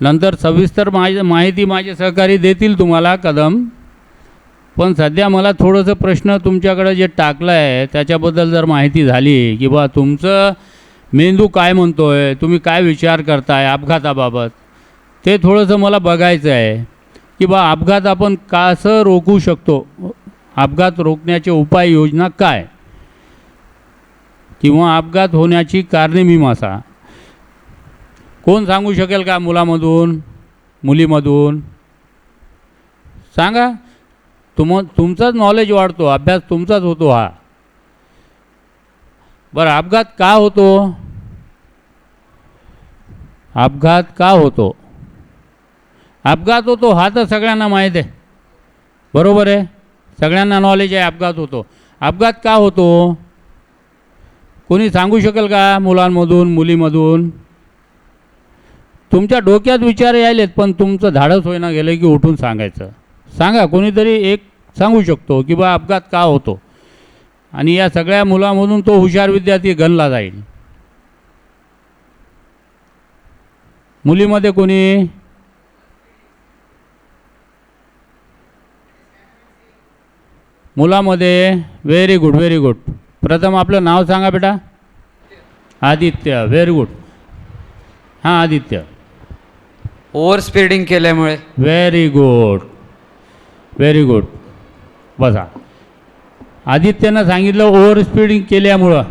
नंतर सविस्तर माहिती माझे सहकारी देतील तुम्हाला कदम. पण सध्या मला थोडंसं प्रश्न तुमच्याकडे जे टाकलं आहे त्याच्याबद्दल जर माहिती झाली की बा तुमचं मेंदू काय म्हणतो आहे, तुम्ही काय विचार करताय अपघाताबाबत, ते थोडंसं मला बघायचं आहे की बा अपघात आपण कसं रोखू शकतो, अपघात रोखण्याचे उपाययोजना काय, किंवा अपघात होण्याची कारणे मीमांसा. कोण सांगू शकेल का मुलामधून मुलीमधून? सांगा. तुमचाच नॉलेज वाढतो, अभ्यास तुमचाच होतो हा. बरं, अपघात का होतो? अपघात का होतो? अपघात होतो हा तर सगळ्यांना माहीत आहे, बरोबर आहे, सगळ्यांना नॉलेज आहे अपघात होतो. अपघात का होतो कोणी सांगू शकेल का मुलांमधून मुलीमधून? तुमच्या डोक्यात विचार यायलेत पण तुमचं धाडस होईना गेलं की उठून सांगायचं. सांगा, कोणीतरी एक सांगू शकतो की बा अपघात का होतो, आणि या सगळ्या मुलांमधून तो हुशार विद्यार्थी गणला जाईल. मुलीमध्ये कोणी? मुलामध्ये? Very good, very good. प्रथम आपलं नाव सांगा बेटा. Aditya, very good. हां आदित्य. ओव्हर स्पीडिंग केल्यामुळे. Very good, very good. बसा. आदित्यनं सांगितलं ओव्हर स्पीडिंग केल्यामुळं.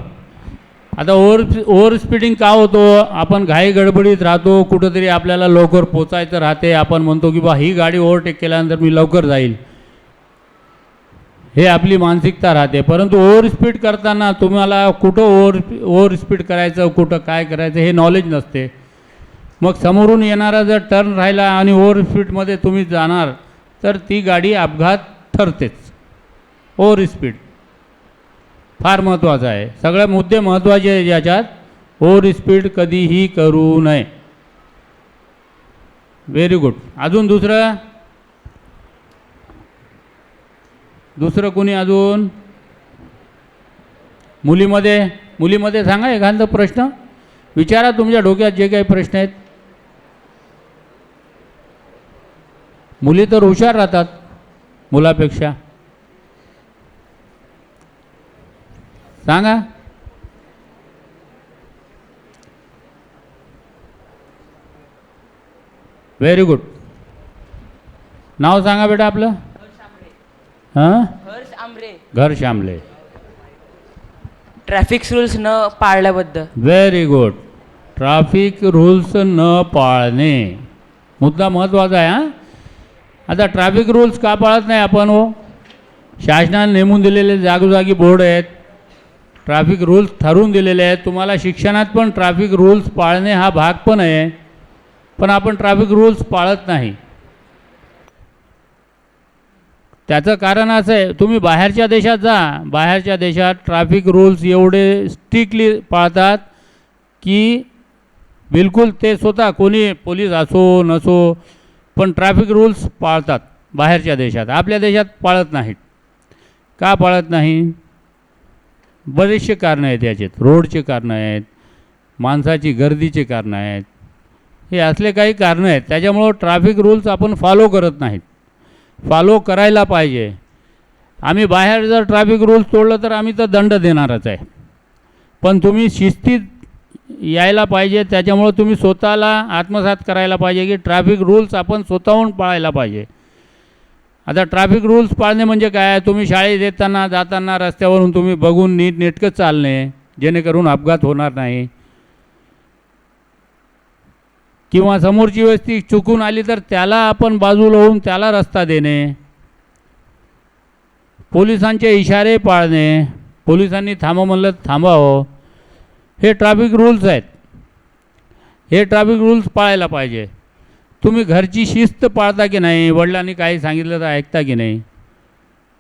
आता ओव्हर स्पीडिंग का होतो? आपण घाई गडबडीत राहतो, कुठंतरी आपल्याला लवकर पोचायचं राहते, आपण म्हणतो की बा ही गाडी ओव्हरटेक केल्यानंतर मी लवकर जाईल, हे आपली मानसिकता राहते. परंतु ओव्हर स्पीड करताना तुम्हाला कुठं ओव्हर स्पीड करायचं, कुठं काय करायचं हे नॉलेज नसते. मग समोरून येणारा जर टर्न राहिला आणि ओव्हर स्पीडमध्ये तुम्ही जाणार तर ती गाडी अपघात ठरतेच. ओव्हर स्पीड फार महत्त्वाचं आहे. सगळे मुद्दे महत्त्वाचे आहे ज्याच्यात. ओव्हर स्पीड कधीही करू नये. Very good. अजून दुसरं कोणी अजून? मुलीमध्ये सांगा एखादा प्रश्न विचारा, तुमच्या डोक्यात जे काही प्रश्न आहेत. मुली तर हुशार राहतात मुलापेक्षा. सांगा. Very good. नाव सांगा बेटा आपलं. हां, घर शामले. ट्रॅफिक रूल्स न पाळल्याबद्दल. Very good. ट्रॅफिक रूल्स न पाळणे मुद्दा महत्त्वाचा आहे. हां, आता ट्रॅफिक रूल्स का पाळत नाही आपण? हो, शासनाने नेमून दिलेले जागोजागी बोर्ड आहेत, ट्रॅफिक रूल्स ठरवून दिलेले आहेत. तुम्हाला शिक्षणात पण ट्रॅफिक रूल्स पाळणे हा भाग पण आहे, पण आपण ट्रॅफिक रूल्स पाळत नाही. त्याचं कारण असं आहे, तुम्ही बाहेरच्या देशात जा, बाहेरच्या देशात ट्रॅफिक रूल्स एवढे स्ट्रिक्टली पाळतात की बिलकुल ते स्वतः कोणी पोलीस असो नसो पण ट्रॅफिक रूल्स पाळतात बाहेरच्या देशात. आपल्या देशात पाळत नाहीत. का पाळत नाही? बरेचसे कारणं आहेत याच्यात. रोडचे कारणं आहेत, माणसाची गर्दीचे कारणं आहेत, हे असले काही कारणं आहेत. त्याच्यामुळं ट्रॅफिक रूल्स आपण फॉलो करत नाहीत. फॉलो करायला पाहिजे. आम्ही बाहेर जर ट्रॅफिक रूल्स तोडलं तर आम्ही तर दंड देणारच आहे, पण तुम्ही शिस्तीत यायला पाहिजे. त्याच्यामुळं तुम्ही स्वतःला आत्मसात करायला पाहिजे की ट्रॅफिक रूल्स आपण स्वतःहून पाळायला पाहिजे. आता ट्रॅफिक रूल्स पाळणे म्हणजे काय? तुम्ही शाळेत येताना जाताना रस्त्यावरून तुम्ही बघून नीटनेटकं चालणे, जेणेकरून अपघात होणार नाही. किंवा समोरची व्यक्ती चुकून आली तर त्याला आपण बाजूला होऊन त्याला रस्ता देणे. पोलिसांचे इशारे पाळणे, पोलिसांनी थांबा म्हणलं थांबावं, हे ट्रॅफिक रूल्स आहेत. हे ट्रॅफिक रूल्स पाळायला पाहिजे. तुम्ही घरची शिस्त पाळता की नाही? वडिलांनी काही सांगितलं तर ऐकता की नाही?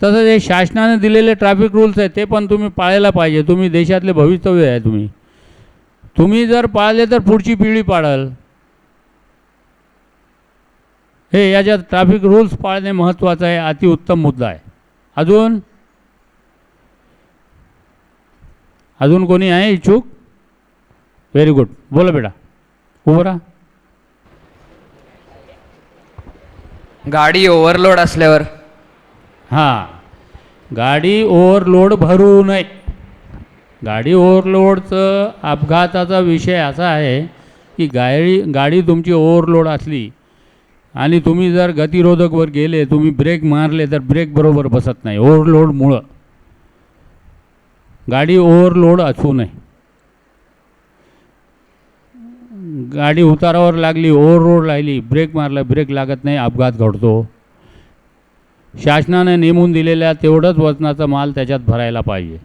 तसंच हे शासनाने दिलेले ट्रॅफिक रूल्स आहेत ते पण तुम्ही पाळायला पाहिजे. तुम्ही देशातले भवितव्य आहे. तुम्ही जर पाळले तर पुढची पिढी पाळल. हे याच्यात ट्रॅफिक रूल्स पाळणे महत्त्वाचं आहे. अतिउत्तम मुद्दा आहे. अजून कोणी आहे इच्छुक? Very good. बोला बेटा, उभं राहा. गाडी ओव्हरलोड असल्यावर हां, गाडी ओव्हरलोड भरू नये. गाडी ओव्हरलोडचं अपघाताचा विषय असा आहे की गाडी तुमची ओव्हरलोड असली आणि तुम्ही जर गतिरोधकवर गेले, तुम्ही ब्रेक मारले तर ब्रेक बरोबर बसत नाही ओव्हरलोडमुळं. गाडी ओव्हरलोड असू नये. गाडी उतारावर लागली, ओव्हरलोड लागली, ब्रेक मारला, ब्रेक लागत नाही, अपघात घडतो. शासनाने नेमून दिलेल्या तेवढंच वजनाचा माल त्याच्यात भरायला पाहिजे.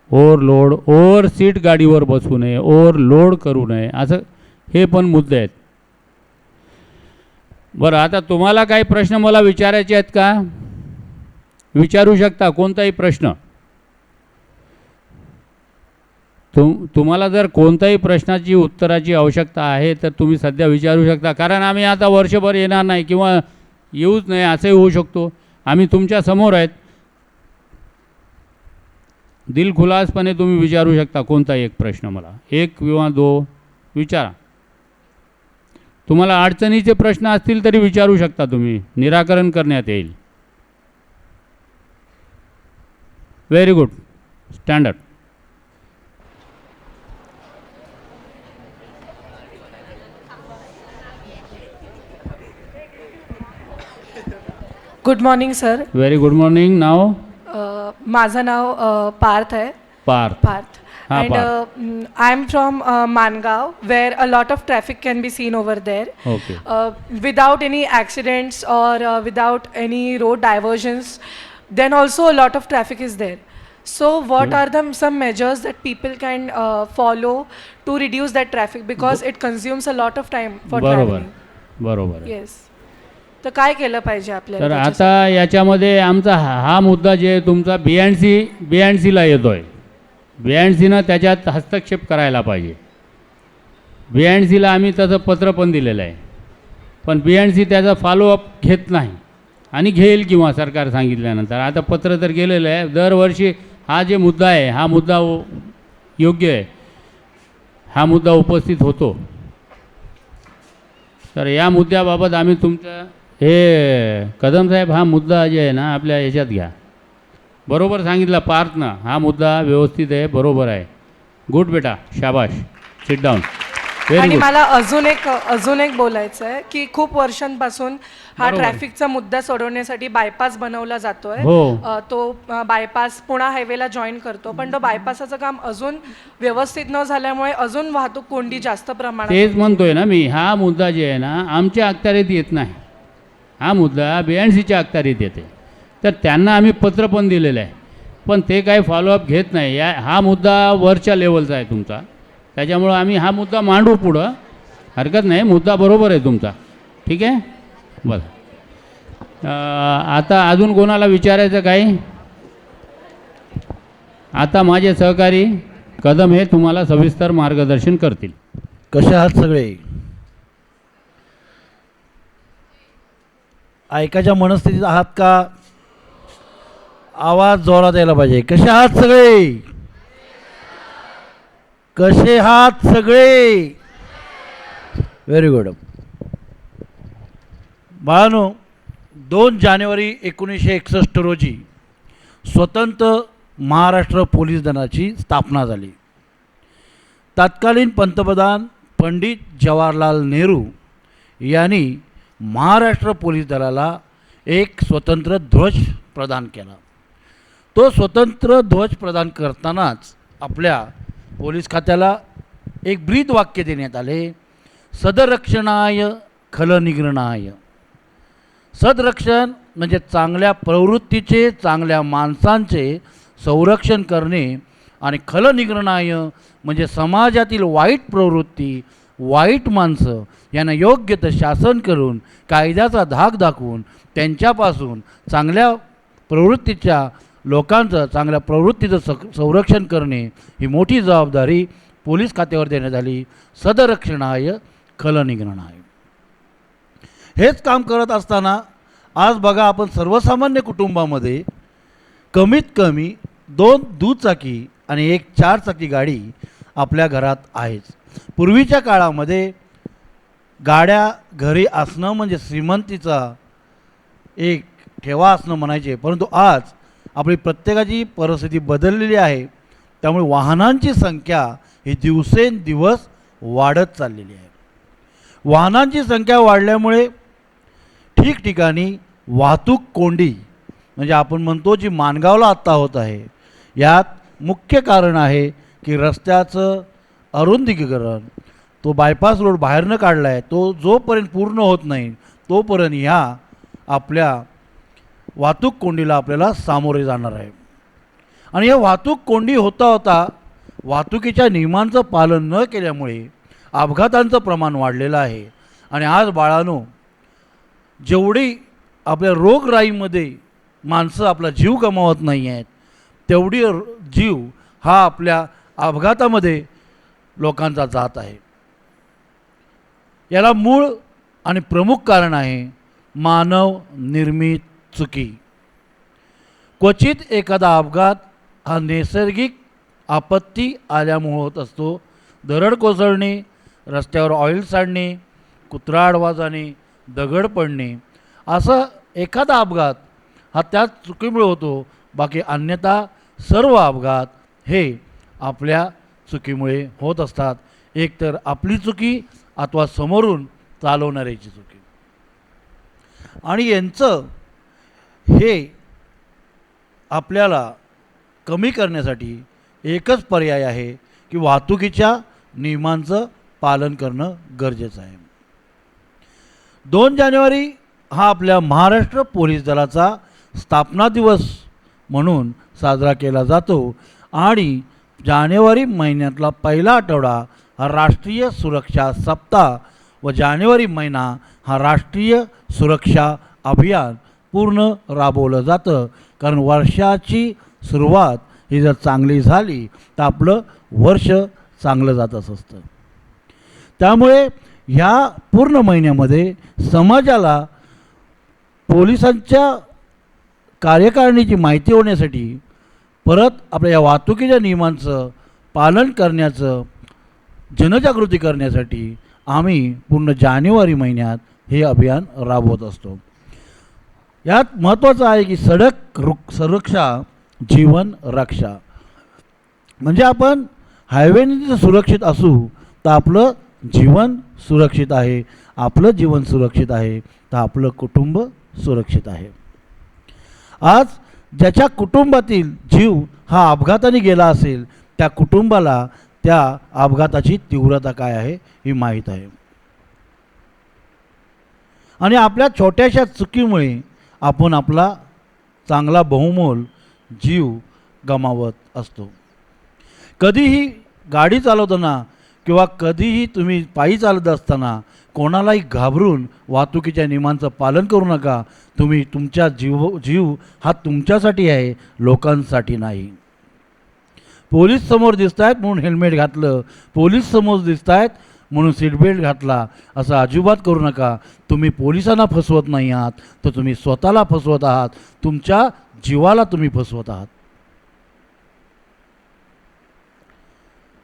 ओव्हरलोड, ओव्हर सीट गाडीवर बसू नये, ओव्हरलोड करू नये, असं हे पण मुद्दे आहेत. बरं, आता तुम्हाला काही प्रश्न मला विचारायचे आहेत का? विचारू शकता कोणताही प्रश्न. तुम्हाला जर कोणत्याही प्रश्नाची उत्तराची आवश्यकता आहे तर तुम्ही सध्या विचारू शकता. कारण आम्ही आता वर्षभर येणार नाही किंवा येऊच नाही असंही होऊ शकतो. आम्ही तुमच्या समोर आहेत. दिलखुलासपणे तुम्ही विचारू शकता कोणताही एक प्रश्न मला, एक किंवा दोन विचारा. तुम्हाला अडचणीचे प्रश्न असतील तरी विचारू शकता तुम्ही, निराकरण करण्यात येईल. Very good, standard. Good morning sir. Very good morning. नाव? माझं नाव पार्थ आहे. पार्थ. हाँ, And I am from Mangaon, where a lot of traffic can be seen over there. Okay. Without any accidents or without any road diversions, then also a lot of traffic is there. So what are some measures that people can follow to reduce that traffic, because it consumes a lot of time for traveling. बरोबर. Yes. तर काय केलं पाहिजे आपल्याला? तर आता याच्यामध्ये आमचा हा मुद्दा जे तुमचा BNCला येतोय, BNCनं त्याच्यात हस्तक्षेप करायला पाहिजे. BNCला आम्ही त्याचं पत्र पण दिलेलं आहे, पण BNC त्याचा फॉलोअप घेत नाही आणि घेईल किंवा सरकार सांगितल्यानंतर. आता पत्र तर गेलेलं आहे. दरवर्षी हा जे मुद्दा आहे, हा मुद्दा योग्य आहे, हा मुद्दा उपस्थित होतो. तर या मुद्द्याबाबत आम्ही तुमचं हे कदम साहेब, हा मुद्दा जे आहे ना आपल्या याच्यात घ्या. बरोबर सांगितलं पार्थनं, हा मुद्दा व्यवस्थित आहे, बरोबर आहे. गुड बेटा, शाबाश. Sit down. आणि मला अजून एक बोलायचं आहे की खूप वर्षांपासून हा ट्रॅफिकचा मुद्दा सोडवण्यासाठी बायपास बनवला जातोय. तो बायपास पुणा हायवेला जॉईन करतो, पण तो बायपासाचं काम अजून व्यवस्थित न झाल्यामुळे अजून वाहतूक कोंडी जास्त प्रमाणात. तेच म्हणतोय ना मी, हा मुद्दा जे आहे ना आमच्या अखत्यारीत येत नाही, हा मुद्दा BNCच्या अखत्यारीत येते. तर त्यांना आम्ही पत्र पण दिलेलं आहे, पण ते काही फॉलोअप घेत नाही. हा मुद्दा वरच्या लेवलचा आहे तुमचा, त्याच्यामुळं आम्ही हा मुद्दा मांडू पुढं, हरकत नाही. मुद्दा बरोबर आहे तुमचा, ठीक आहे. बरं, आता अजून कोणाला विचारायचं काही? आता माझे सहकारी कदम हे तुम्हाला सविस्तर मार्गदर्शन करतील. कसे आहात सगळे? ऐकायच्या मनस्थितीत आहात का? आवाज जोरात यायला पाहिजे. कसे आहात सगळे? कसे आहात सगळे? Very good. बाळांनो, 2 जानेवारी 1961 रोजी स्वतंत्र महाराष्ट्र पोलीस दलाची स्थापना झाली. तत्कालीन पंतप्रधान पंडित जवाहरलाल नेहरू यांनी महाराष्ट्र पोलीस दलाला एक स्वतंत्र ध्वज प्रदान केला. तो स्वतंत्र ध्वज प्रदान करतानाच आपल्या पोलीस खात्याला एक ब्रीद वाक्य देण्यात आले, सदरक्षणाय खलनिग्रहणाय. सदरक्षण म्हणजे चांगल्या प्रवृत्तीचे, चांगल्या माणसांचे संरक्षण करणे, आणि खलनिग्रहणाय म्हणजे समाजातील वाईट प्रवृत्ती, वाईट माणसं यांना योग्य ते शासन करून कायद्याचा धाक दाखवून त्यांच्यापासून चांगल्या प्रवृत्तीच्या लोकांचं, चांगल्या प्रवृत्तीचं संरक्षण करणे ही मोठी जबाबदारी पोलीस खात्यावर देण्यात आली. सदरक्षणाय खलनिग्रहणाय. हेच काम करत असताना आज बघा, आपण सर्वसामान्य कुटुंबामध्ये कमीत कमी 2 दुचाकी आणि 1 4 चाकी गाडी आपल्या घरात आहेच. पूर्वीच्या काळामध्ये गाड्या घरी असणं म्हणजे श्रीमंतीचा एक ठेवा असणं म्हणायचे, परंतु आज आपली प्रत्येकाची परिस्थिती बदललेली आहे. त्यामुळे वाहनांची संख्या ही दिवसेंदिवस वाढत चाललेली आहे. वाहनांची संख्या वाढल्यामुळे ठिकठिकाणी वाहतूक कोंडी म्हणजे आपण म्हणतो जी माणगावला आत्ता होत आहे, यात मुख्य कारण आहे की रस्त्याचं अरुंदीकरण. तो बायपास रोड बाहेरनं काढला आहे, तो जोपर्यंत पूर्ण होत नाही तोपर्यंत ह्या आपल्या वाहतूक कोंडीला आपल्याला सामोरे जाणार आहे. आणि या वाहतूक कोंडी होता होता वाहतुकीच्या नियमांचं पालन न केल्यामुळे अपघातांचं प्रमाण वाढलेलं आहे. आणि आज बाळांनो, जेवढी आपल्या रोगराईमध्ये माणसं आपला जीव गमावत नाही आहेत, तेवढी जीव हा आपल्या अपघातामध्ये लोकांचा जात आहे. याला मूळ आणि प्रमुख कारण आहे मानव निर्मित चुकी. क्वचित एखादा अपघात हा नैसर्गिक आपत्ती आल्यामुळे होत असतो. दरड कोसळणे, रस्त्यावर ऑइल सांडणे, कुत्रा आडवा जाणे, दगड पडणे, असं एखादा अपघात हा त्याच चुकीमुळे होतो. बाकी अन्यथा सर्व अपघात हे आपल्या चुकीमुळे होत असतात. एकतर आपली चुकी अथवा समोरून चालवणाऱ्याची चुकी. आणि यांचं हे आपल्याला कमी करण्यासाठी एकच पर्याय आहे की वाहतुकीच्या नियमांचं पालन करणं गरजेचं आहे. 2 जानेवारी हा आपल्या महाराष्ट्र पोलीस दलाचा स्थापना दिवस म्हणून साजरा केला जातो. आणि जानेवारी महिन्यातला पहिला आठवडा हा राष्ट्रीय सुरक्षा सप्ताह व जानेवारी महिना हा राष्ट्रीय सुरक्षा अभियान पूर्ण राबवलं जातं. कारण वर्षाची सुरुवात ही जर चांगली झाली तर आपलं वर्ष चांगलं जातच असतं. त्यामुळे ह्या पूर्ण महिन्यामध्ये समाजाला पोलिसांच्या कार्यकारिणीची माहिती होण्यासाठी परत आपल्या या वाहतुकीच्या नियमांचं पालन करण्याचं जनजागृती करण्यासाठी आम्ही पूर्ण जानेवारी महिन्यात हे अभियान राबवत असतो. यात महत्त्वाचं आहे की सडक सुरक्षा जीवन रक्षा. म्हणजे आपण हायवेने जर सुरक्षित असू तर आपलं जीवन सुरक्षित आहे. आपलं जीवन सुरक्षित आहे तर आपलं कुटुंब सुरक्षित आहे. आज ज्याच्या कुटुंबातील जीव हा अपघाताने गेला असेल त्या कुटुंबाला त्या अपघाताची तीव्रता काय आहे ही माहीत आहे. आणि आपल्या छोट्याशा चुकीमुळे आपण आपला चांगला बहुमोल जीव गमावत असतो. कधीही गाडी चालवताना किंवा कधीही तुम्ही पायी चालत असताना कोणालाही घाबरून वाहतुकीच्या नियमांचं पालन करू नका. तुम्ही तुमच्या जीव हा तुमच्यासाठी आहे, लोकांसाठी नाही. पोलीस समोर दिसत आहेत म्हणून हेल्मेट घातलं, पोलीस समोर दिसत आहेत म्हणून सीटबेल्ट घातला, असं अजिबात करू नका. तुम्ही पोलिसांना फसवत नाही आहात तर तुम्ही स्वतःला फसवत आहात, तुमच्या जीवाला तुम्ही फसवत आहात.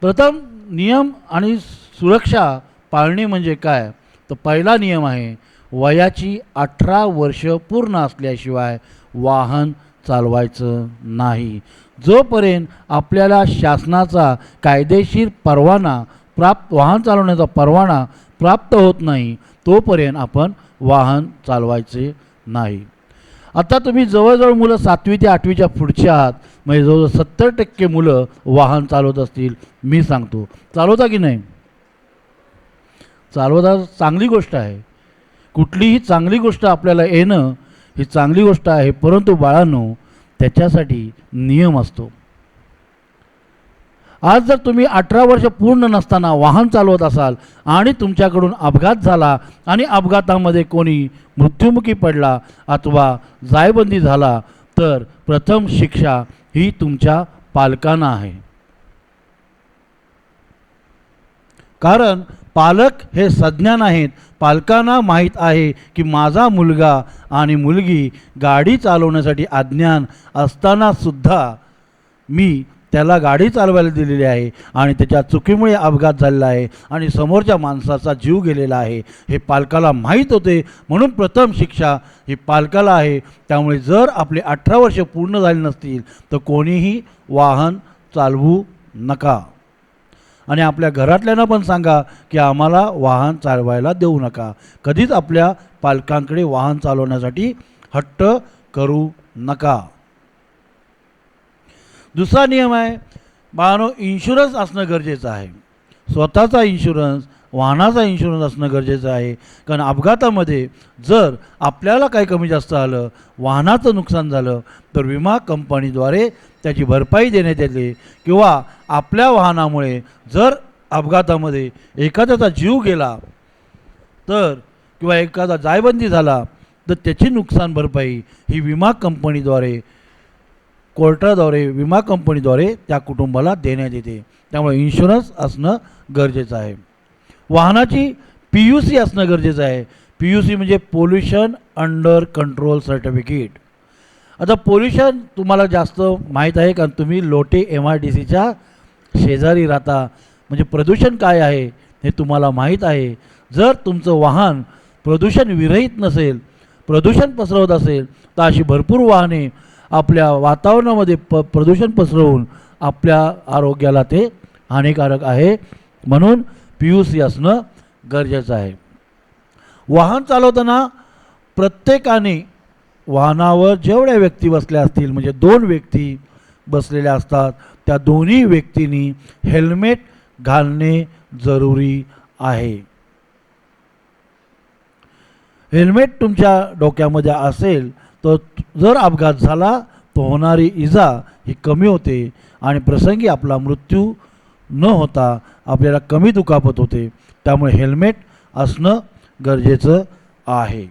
प्रथम नियम आणि सुरक्षा पाळणे म्हणजे काय, तर पहिला नियम आहे वयाची 18 वर्ष पूर्ण असल्याशिवाय वाहन चालवायचं नाही. जोपर्यंत आपल्याला शासनाचा कायदेशीर परवाना वाहन चालवण्याचा परवाना प्राप्त होत नाही तोपर्यंत आपण वाहन चालवायचे नाही. आता तुम्ही जवळजवळ मुलं 7वी ते 8वीच्या पुढचे आहात, म्हणजे जवळजवळ 70% मुलं वाहन चालवत असतील. मी सांगतो, चालवता की नाही? चालवता चांगली गोष्ट आहे. कुठलीही चांगली गोष्ट आपल्याला येणं ही चांगली गोष्ट आहे, परंतु बाळांनो त्याच्यासाठी नियम असतो. आज जर तुम्ही 18 वर्ष पूर्ण नसताना वाहन चालवत असाल आणि तुमच्याकडून अपघात झाला आणि अपघातामध्ये कोणी मृत्युमुखी पडला अथवा जायबंदी झाला तर प्रथम शिक्षा ही तुमच्या पालकांना आहे. कारण पालक हे सज्ञान आहेत. पालकांना माहीत आहे की माझा मुलगा आणि मुलगी गाडी चालवण्यासाठी अज्ञान असतानासुद्धा मी त्याला गाडी चालवायला दिलेली आहे आणि त्याच्या चुकीमुळे अपघात झालेला आहे आणि समोरच्या माणसाचा जीव गेलेला आहे हे पालकाला माहीत होते, म्हणून प्रथम शिक्षा ही पालकाला आहे. त्यामुळे जर आपले 18 वर्ष पूर्ण झाले नसतील तर कोणीही वाहन चालवू नका. आणि आपल्या घरातल्यांना पण सांगा की आम्हाला वाहन चालवायला देऊ नका. कधीच आपल्या पालकांकडे वाहन चालवण्यासाठी हट्ट करू नका. दुसरा नियम आहे बाळांनो, इन्शुरन्स असणं गरजेचं आहे. स्वतःचा इन्शुरन्स, वाहनाचा इन्शुरन्स असणं गरजेचं आहे. कारण अपघातामध्ये जर आपल्याला काही कमी जास्त आलं, वाहनाचं नुकसान झालं तर विमा कंपनीद्वारे त्याची भरपाई देण्यात येते. किंवा आपल्या वाहनामुळे जर अपघातामध्ये एखाद्याचा जीव गेला तर किंवा एखादा जायबंदी झाला तर त्याची नुकसान भरपाई ही विमा कंपनीद्वारे, कोर्टाद्वारे, विमा कंपनीद्वारे त्या कुटुंबाला देण्यात येते. त्यामुळे इन्शुरन्स असणं गरजेचं आहे. वाहनाची PUC असणं गरजेचं आहे. PUC म्हणजे पोल्युशन अंडर कंट्रोल सर्टिफिकेट. आता पोल्युशन तुम्हाला जास्त माहीत आहे कारण तुम्ही लोटे MIDCच्या शेजारी राहता, म्हणजे प्रदूषण काय आहे हे तुम्हाला माहीत आहे. जर तुमचं वाहन प्रदूषण विरहित नसेल, प्रदूषण पसरवत असेल तर अशी भरपूर वाहने आपल्या वातावरणामध्ये प्रदूषण पसरवून आपल्या आरोग्याला ते हानिकारक आहे. म्हणून PUC असणं गरजेचं आहे. वाहन चालवताना प्रत्येकाने वाहनावर जेवढ्या व्यक्ती बसल्या असतील, म्हणजे 2 व्यक्ती बसलेल्या असतात, त्या दोन्ही व्यक्तींनी हेल्मेट घालणे जरुरी आहे. हेल्मेट तुमच्या डोक्यामध्ये असेल तर जर अपघात झाला तर होणारी इजा ही कमी होते आणि प्रसंगी आपला मृत्यू न होता आपल्याला कमी दुखापत होते. त्यामुळे हेल्मेट असणं गरजेचं आहे.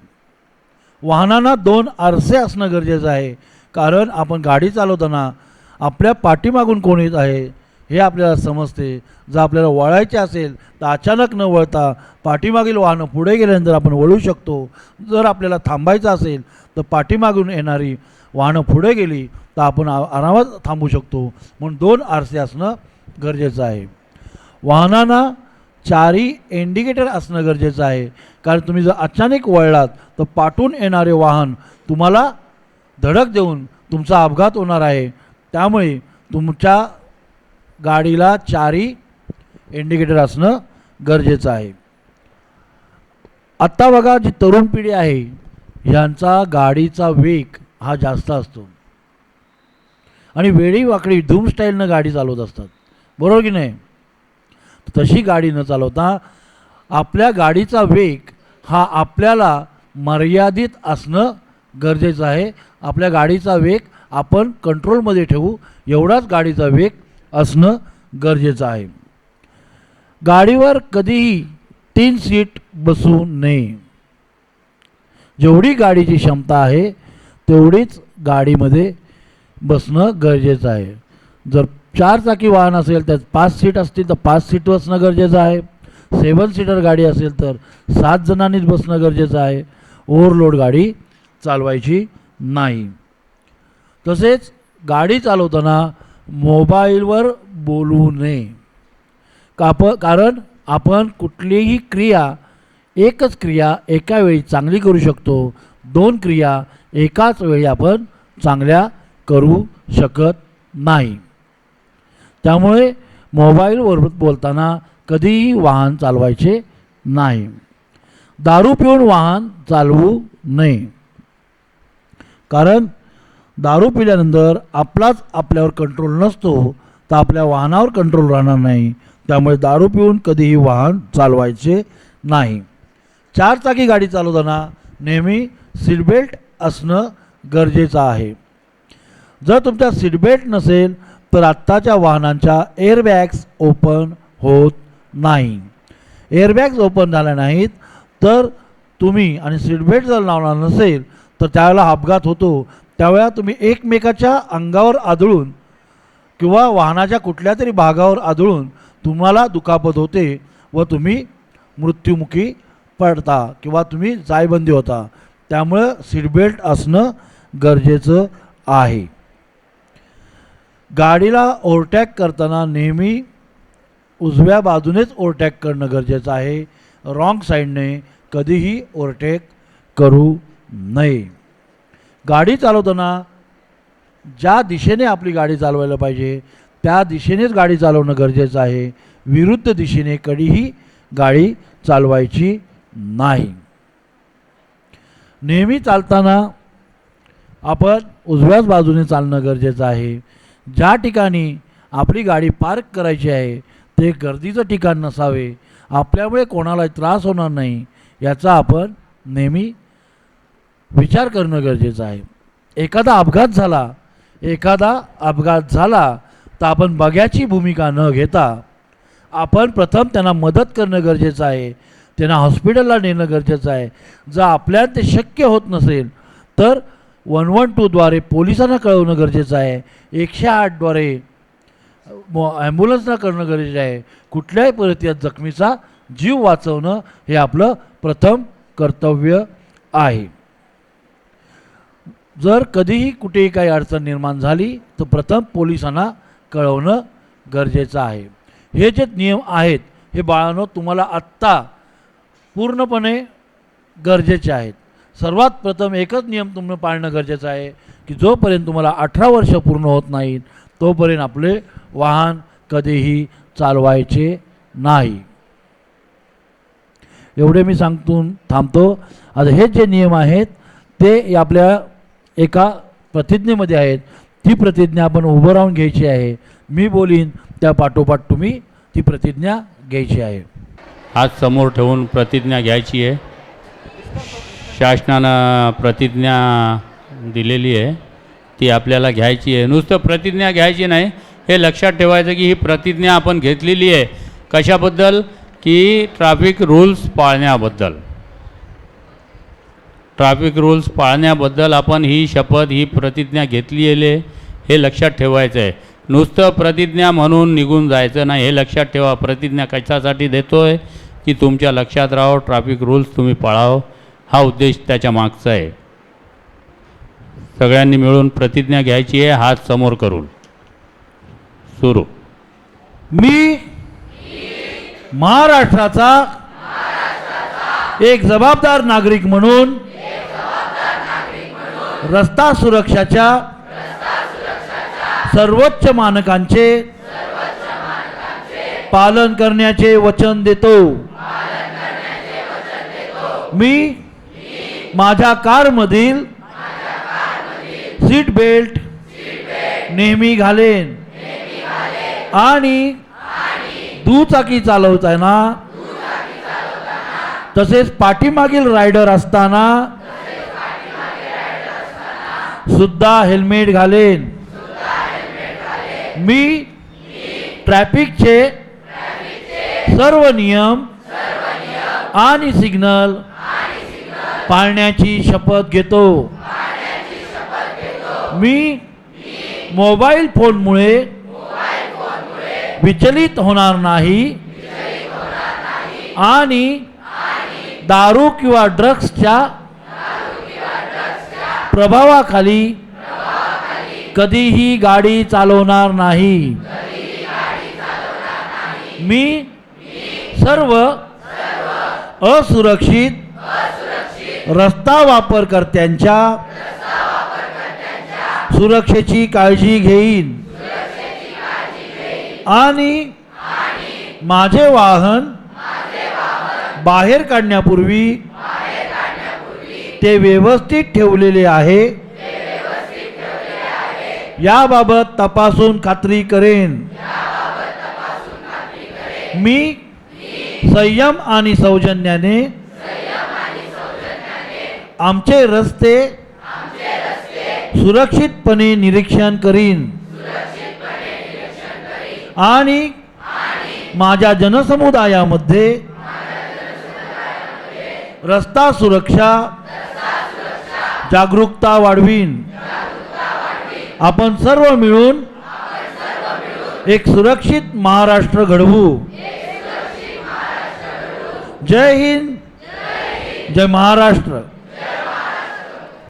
वाहनांना 2 आरसे असणं गरजेचं आहे. कारण आपण गाडी चालवताना आपल्या पाठीमागून कोण येत आहे हे आपल्याला समजते. जर आपल्याला वळायचे असेल तर अचानक न वळता पाठीमागील वाहनं पुढे गेल्यानंतर आपण वळू शकतो. जर आपल्याला थांबायचं असेल तर पाठीमागून येणारी वाहनं पुढे गेली तर आपण आरामात थांबू शकतो. म्हणून 2 आरसे असणं गरजेचं आहे. वाहनांना 4ही इंडिकेटर असणं गरजेचं आहे. कारण तुम्ही जर अचानक वळलात तर पाठून येणारे वाहन तुम्हाला धडक देऊन तुमचा अपघात होणार आहे. त्यामुळे तुमच्या गाडीला 4ही इंडिकेटर असणं गरजेचं आहे. आत्ता बघा जी तरुण पिढी आहे ह्यांचा गाडीचा वेग हा जास्त असतो आणि वेळी वाकडी धूम स्टाईलनं गाडी चालवत असतात, बरोबर की नाही? तशी गाडी न चालवता आपल्या गाडीचा वेग हा आपल्याला मर्यादित असणं गरजेचं आहे. आपल्या गाडीचा वेग आपण कंट्रोलमध्ये ठेवू एवढाच गाडीचा वेग असणं गरजेचं आहे. गाडीवर कधीही 3 सीट बसू नये. जेवढी गाडीची क्षमता आहे तेवढीच गाडीमध्ये बसणं गरजेचं आहे. जर 4 चाकी वाहन असेल तर 5 सीट असतील तर 5 सीट बसणं गरजेचं आहे. 7 सीटर गाडी असेल तर 7 जणांनीच बसणं गरजेचं आहे. ओव्हरलोड गाडी चालवायची नाही. तसेच गाडी चालवताना मोबाईलवर बोलू नये. कारण आपण कुठलीही क्रिया, एकच क्रिया एका वेळी चांगली करू शकतो, 2 क्रिया एकाच वेळी आपण चांगल्या करू शकत नाही. त्यामुळे मोबाईलवर बोलताना कधीही वाहन चालवायचे नाही. दारू पिऊन वाहन चालवू नये. कारण दारू पिल्यानंतर आपलाच आपल्यावर कंट्रोल नसतो तर आपल्या वाहनावर कंट्रोल राहणार नाही. त्यामुळे दारू पिऊन कधीही वाहन चालवायचे नाही. 4 चाकी गाडी चालवताना नेहमी सीटबेल्ट असणं गरजेचं आहे. जर तुमच्या सीटबेल्ट नसेल तर आत्ताच्या वाहनांच्या एअरबॅग्स ओपन होत नाही. एअरबॅग्स ओपन झाल्या नाहीत तर तुम्ही आणि सीटबेल्ट जर लावणार नसेल तर त्यावेळेला अपघात होतो. त्यावेळेला तुम्ही एकमेकाच्या अंगावर आदळून किंवा वाहनाच्या कुठल्या तरी भागावर आदळून तुम्हाला दुखापत होते व तुम्ही मृत्युमुखी पडता किंवा तुम्ही जायबंदी होता. त्यामुळं सीटबेल्ट असणं गरजेचं आहे. गाडीला ओव्हरटॅक करताना नेहमी उजव्या बाजूनेच ओव्हरटॅक करणं गरजेचं आहे. रॉंग साईडने कधीही ओव्हरटेक करू नये. गाडी चालवताना ज्या दिशेने आपली गाडी चालवायला पाहिजे त्या दिशेनेच गाडी चालवणं गरजेचं आहे. विरुद्ध दिशेने कधीही गाडी चालवायची नाही. नेहमी चालताना आपण उजव्याच बाजूने चालणं गरजेचं आहे. ज्या ठिकाणी आपली गाडी पार्क करायची आहे ते गर्दीचं ठिकाण नसावे. आपल्यामुळे कोणाला त्रास होणार नाही याचा आपण नेहमी विचार करणं गरजेचं आहे. एखादा अपघात झाला तर आपण बघ्याची भूमिका न घेता आपण प्रथम त्यांना मदत करणं गरजेचं आहे. त्यांना हॉस्पिटलला नेणं गरजेचं आहे. जर आपल्याला ते शक्य होत नसेल तर 112द्वारे पोलिसांना कळवणं गरजेचं आहे. 108द्वारे ॲम्ब्युलन्सला करणं गरजेचं आहे. कुठल्याही परिस्थितीत जखमीचा जीव वाचवणं हे आपलं प्रथम कर्तव्य आहे. जर कधीही कुठेही काही अडचण निर्माण झाली तर प्रथम पोलिसांना कळवणं गरजेचं आहे. हे जे नियम आहेत हे बाळांनो तुम्हाला आत्ता पूर्णपणे गरजेचे आहेत. सर्वात प्रथम एकच नियम तुम्ही पाळणं गरजेचं आहे की जोपर्यंत तुम्हाला 18 वर्ष पूर्ण होत नाहीत तोपर्यंत आपले वाहन कधीही चालवायचे नाही. एवढे मी सांगून थांबतो. आता हे जे नियम आहेत ते आपल्या एका प्रतिज्ञेमध्ये आहेत. ती प्रतिज्ञा आपण उभं राहून घ्यायची आहे. मी बोलीन त्या पाठोपाठ तुम्ही ती प्रतिज्ञा घ्यायची आहे. हात समोर ठेवून प्रतिज्ञा घ्यायची आहे. शासनानं प्रतिज्ञा दिलेली आहे ती आपल्याला घ्यायची आहे. नुसतं प्रतिज्ञा घ्यायची नाही, हे लक्षात ठेवायचं की ही प्रतिज्ञा आपण घेतलेली आहे कशाबद्दल की ट्रॅफिक रूल्स पाळण्याबद्दल. ट्रॅफिक रूल्स पाळण्याबद्दल आपण ही शपथ ही प्रतिज्ञा घेतलेली आहे हे लक्षात ठेवायचं आहे. नुसतं प्रतिज्ञा म्हणून निघून जायचं नाही, हे लक्षात ठेवा. प्रतिज्ञा कशासाठी देतो आहे की तुमच्या लक्षात राहावं, ट्रॅफिक रूल्स तुम्ही पाळावं, हा उद्देश त्याच्या मागचा आहे. सगळ्यांनी मिळून प्रतिज्ञा घ्यायची आहे हात समोर करून. सुरू. मी महाराष्ट्राचा एक जबाबदार नागरिक म्हणून रस्ता सुरक्षाच्या सर्वोच्च मानकांचे पालन करण्याचे वचन देतो. मी माझ्या कारमधील सीट बेल्ट नेहमी घालेन आणि दुचाकी चालवताना तसेच पाठीमागील रायडर असताना सुद्धा हेल्मेट घालेन. मी ट्रॅफिकचे सर्व नियम आणि सिग्नल पाळण्याची शपथ घेतो. मी मोबाईल फोनमुळे विचलित होणार नाही आणि दारू किंवा ड्रग्सच्या प्रभावाखाली कधीही गाडी चालवणार नाही. मी सर्व असुरक्षित रस्ता वापरकर्त्यांच्या सुरक्षेची काळजी घेईन आणि माझे वाहन बाहेर काढण्यापूर्वी ते व्यवस्थित ठेवलेले आहे याबाबत तपासून खात्री करेन. मी संयम आणि सौजन्याने आमचे रस्ते सुरक्षितपणे निरीक्षण करीन आणि माझ्या जनसमुदायामध्ये रस्ता सुरक्षा जागरूकता वाढवीन. आपण सर्व मिळून एक सुरक्षित महाराष्ट्र घडवू. जय हिंद, जय महाराष्ट्र.